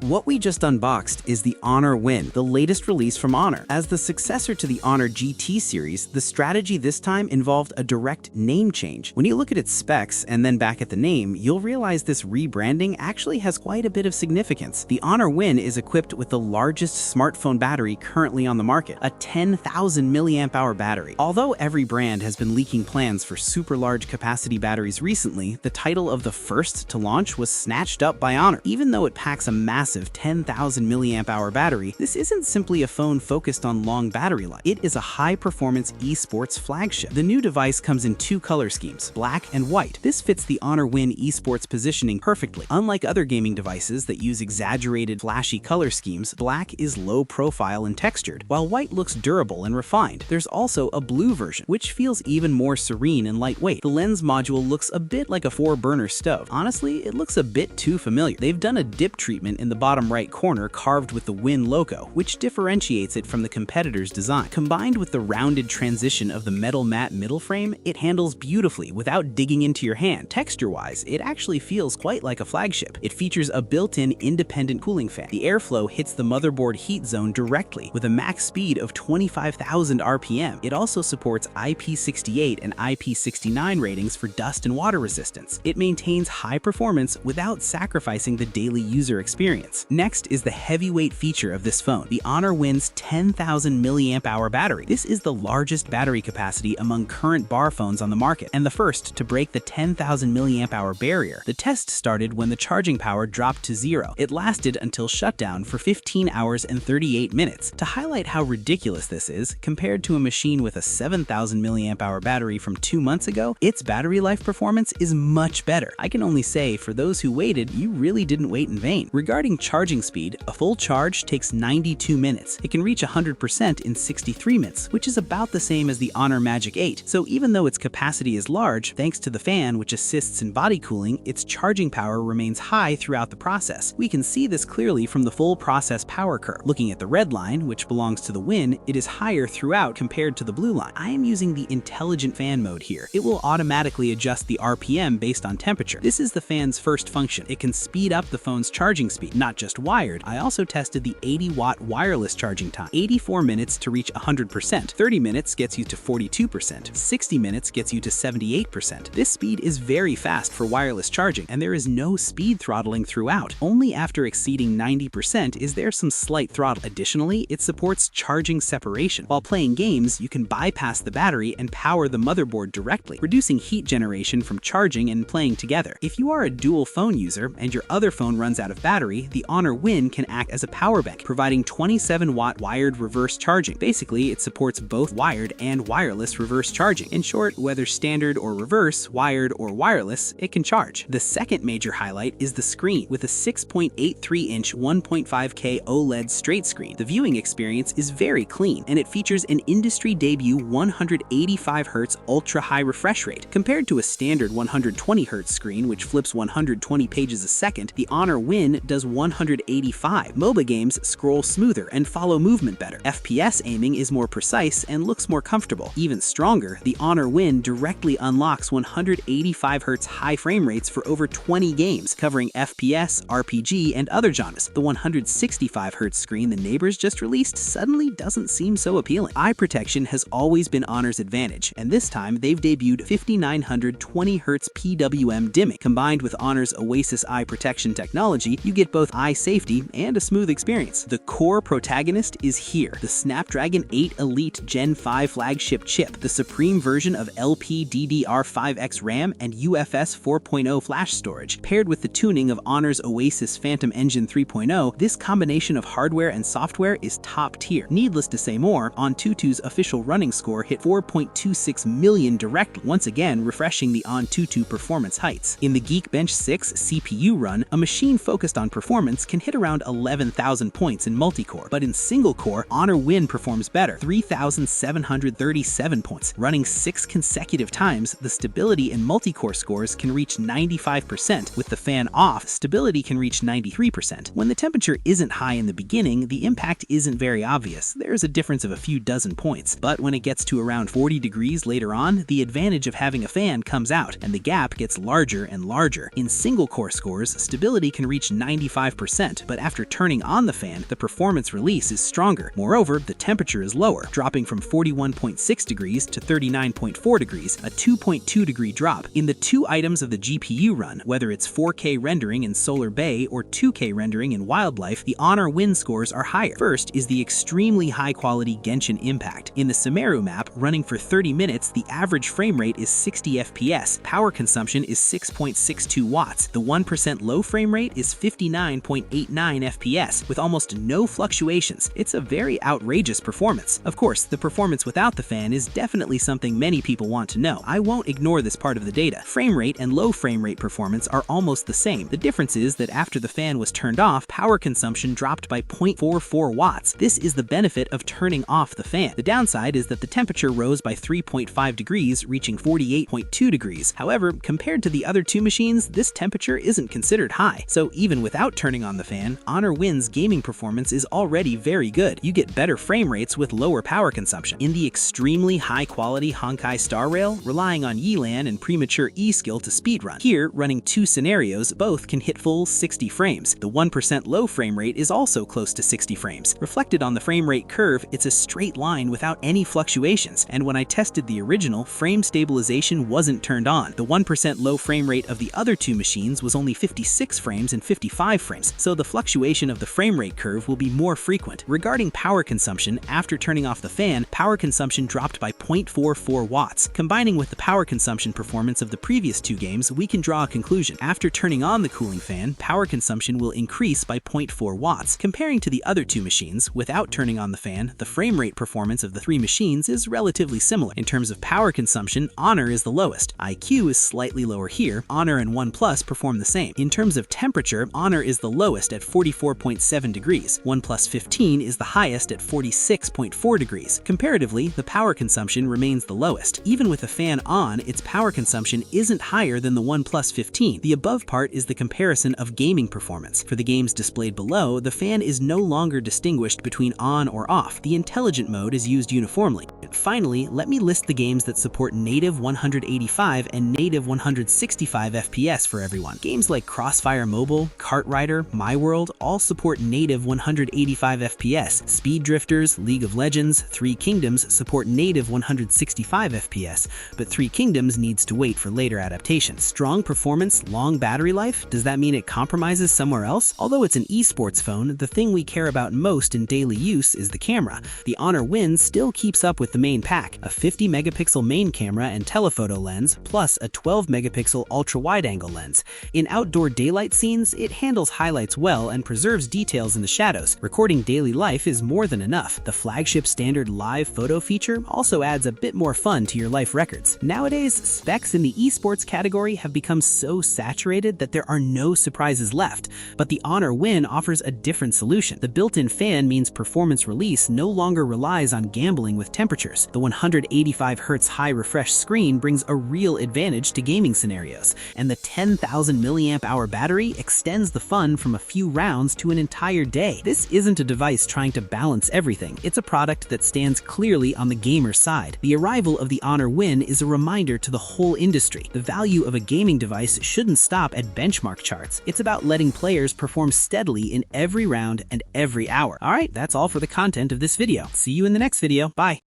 What we just unboxed is the Honor Win, the latest release from Honor. As the successor to the Honor GT series, the strategy this time involved a direct name change. When you look at its specs and then back at the name, you'll realize this rebranding actually has quite a bit of significance. The Honor Win is equipped with the largest smartphone battery currently on the market, a 10,000 mAh battery. Although every brand has been leaking plans for super large capacity batteries recently, the title of the first to launch was snatched up by Honor. Even though it packs a massive 10,000 mAh battery, this isn't simply a phone focused on long battery life. It is a high-performance esports flagship. The new device comes in two color schemes, black and white. This fits the Honor Win esports positioning perfectly. Unlike other gaming devices that use exaggerated, flashy color schemes, black is low profile and textured, while white looks durable and refined. There's also a blue version, which feels even more serene and lightweight. The lens module looks a bit like a 4-burner stove. Honestly, it looks a bit too familiar. They've done a dip treatment in the bottom right corner carved with the Win logo, which differentiates it from the competitor's design. Combined with the rounded transition of the metal matte middle frame, it handles beautifully without digging into your hand. Texture-wise, it actually feels quite like a flagship. It features a built-in independent cooling fan. The airflow hits the motherboard heat zone directly with a max speed of 25,000 RPM. It also supports IP68 and IP69 ratings for dust and water resistance. It maintains high performance without sacrificing the daily user experience. Next is the heavyweight feature of this phone, the Honor Win's 10,000 mAh battery. This is the largest battery capacity among current bar phones on the market, and the first to break the 10,000 mAh barrier. The test started when the charging power dropped to 0. It lasted until shutdown for 15 hours and 38 minutes. To highlight how ridiculous this is, compared to a machine with a 7,000 mAh battery from 2 months ago, its battery life performance is much better. I can only say, for those who waited, you really didn't wait in vain. Regarding charging speed, a full charge takes 92 minutes. It can reach 100% in 63 minutes, which is about the same as the Honor Magic 8. So even though its capacity is large, thanks to the fan which assists in body cooling, its charging power remains high throughout the process. We can see this clearly from the full process power curve. Looking at the red line, which belongs to the Win, it is higher throughout compared to the blue line. I am using the intelligent fan mode here. It will automatically adjust the RPM based on temperature. This is the fan's first function. It can speed up the phone's charging speed, not just wired. I also tested the 80-watt wireless charging time. 84 minutes to reach 100%, 30 minutes gets you to 42%, 60 minutes gets you to 78%. This speed is very fast for wireless charging, and there is no speed throttling throughout. Only after exceeding 90% is there some slight throttle. Additionally, it supports charging separation. While playing games, you can bypass the battery and power the motherboard directly, reducing heat generation from charging and playing together. If you are a dual phone user and your other phone runs out of battery, the Honor Win can act as a power bank, providing 27-watt wired reverse charging. Basically, it supports both wired and wireless reverse charging. In short, whether standard or reverse, wired or wireless, it can charge. The second major highlight is the screen. With a 6.83-inch 1.5K OLED straight screen, the viewing experience is very clean, and it features an industry debut 185Hz ultra-high refresh rate. Compared to a standard 120Hz screen, which flips 120 pages a second, the Honor Win does 185. MOBA games scroll smoother and follow movement better. FPS aiming is more precise and looks more comfortable. Even stronger, the Honor Win directly unlocks 185Hz high frame rates for over 20 games, covering FPS, RPG, and other genres. The 165Hz screen the neighbors just released suddenly doesn't seem so appealing. Eye protection has always been Honor's advantage, and this time they've debuted 5900 20Hz PWM dimming. Combined with Honor's Oasis eye protection technology, you get both eye safety and a smooth experience. The core protagonist is here, the Snapdragon 8 Elite Gen 5 flagship chip, the supreme version of LPDDR5X RAM and UFS 4.0 flash storage. Paired with the tuning of Honor's Oasis Phantom Engine 3.0, this combination of hardware and software is top tier. Needless to say more, Antutu's official running score hit 4.26 million directly, once again refreshing the Antutu performance heights. In the Geekbench 6 CPU run, a machine focused on performance can hit around 11,000 points in multi-core, but in single-core, Honor Win performs better, 3,737 points. Running 6 consecutive times, the stability in multi-core scores can reach 95%. With the fan off, stability can reach 93%. When the temperature isn't high in the beginning, the impact isn't very obvious. There's a difference of a few dozen points, but when it gets to around 40 degrees later on, the advantage of having a fan comes out, and the gap gets larger and larger. In single-core scores, stability can reach 95%, 85%, but after turning on the fan, the performance release is stronger. Moreover, the temperature is lower, dropping from 41.6 degrees to 39.4 degrees, a 2.2 degree drop. In the two items of the GPU run, whether it's 4K rendering in Solar Bay or 2K rendering in Wildlife, the Honor win scores are higher. First is the extremely high-quality Genshin Impact. In the Sumeru map, running for 30 minutes, the average frame rate is 60 FPS. Power consumption is 6.62 watts. The 1% low frame rate is 59.89 FPS, with almost no fluctuations. It's a very outrageous performance. Of course, the performance without the fan is definitely something many people want to know. I won't ignore this part of the data. Frame rate and low frame rate performance are almost the same. The difference is that after the fan was turned off, power consumption dropped by 0.44 watts. This is the benefit of turning off the fan. The downside is that the temperature rose by 3.5 degrees, reaching 48.2 degrees. However, compared to the other two machines, this temperature isn't considered high. So even without turning on the fan, Honor Win's gaming performance is already very good. You get better frame rates with lower power consumption. In the extremely high-quality Honkai Star Rail, relying on Yelan and premature E-skill to speedrun. Here, running two scenarios, both can hit full 60 frames. The 1% low frame rate is also close to 60 frames. Reflected on the frame rate curve, it's a straight line without any fluctuations, and when I tested the original, frame stabilization wasn't turned on. The 1% low frame rate of the other two machines was only 56 frames and 55 frames, so the fluctuation of the frame rate curve will be more frequent. Regarding power consumption, after turning off the fan, power consumption dropped by 0.44 watts. Combining with the power consumption performance of the previous two games, we can draw a conclusion. After turning on the cooling fan, power consumption will increase by 0.4 watts. Comparing to the other two machines, without turning on the fan, the frame rate performance of the three machines is relatively similar. In terms of power consumption, Honor is the lowest. IQ is slightly lower here. Honor and OnePlus perform the same. In terms of temperature, Honor is the lowest at 44.7 degrees. OnePlus 15 is the highest at 46.4 degrees. Comparatively, the power consumption remains the lowest. Even with the fan on, its power consumption isn't higher than the OnePlus 15. The above part is the comparison of gaming performance. For the games displayed below, the fan is no longer distinguished between on or off. The intelligent mode is used uniformly. Finally, let me list the games that support native 185 and native 165 FPS for everyone. Games like Crossfire Mobile, Kart Rider, My World all support native 185 FPS. Speed Drifters, League of Legends, Three Kingdoms support native 165 FPS, but Three Kingdoms needs to wait for later adaptation. Strong performance, long battery life? Does that mean it compromises somewhere else? Although it's an esports phone, the thing we care about most in daily use is the camera. The Honor Win still keeps up with the main pack, a 50 megapixel main camera and telephoto lens, plus a 12 megapixel ultra-wide-angle lens. In outdoor daylight scenes, it handles highlights well and preserves details in the shadows. Recording daily life is more than enough. The flagship standard live photo feature also adds a bit more fun to your life records. Nowadays, specs in the esports category have become so saturated that there are no surprises left, but the Honor Win offers a different solution. The built-in fan means performance release no longer relies on gambling with temperatures. The 185Hz high refresh screen brings a real advantage to gaming scenarios, and the 10,000 mAh battery extends the fun from a few rounds to an entire day. This isn't a device trying to balance everything. It's a product that stands clearly on the gamer side. The arrival of the Honor Win is a reminder to the whole industry. The value of a gaming device shouldn't stop at benchmark charts. It's about letting players perform steadily in every round and every hour. Alright, that's all for the content of this video. See you in the next video. Bye.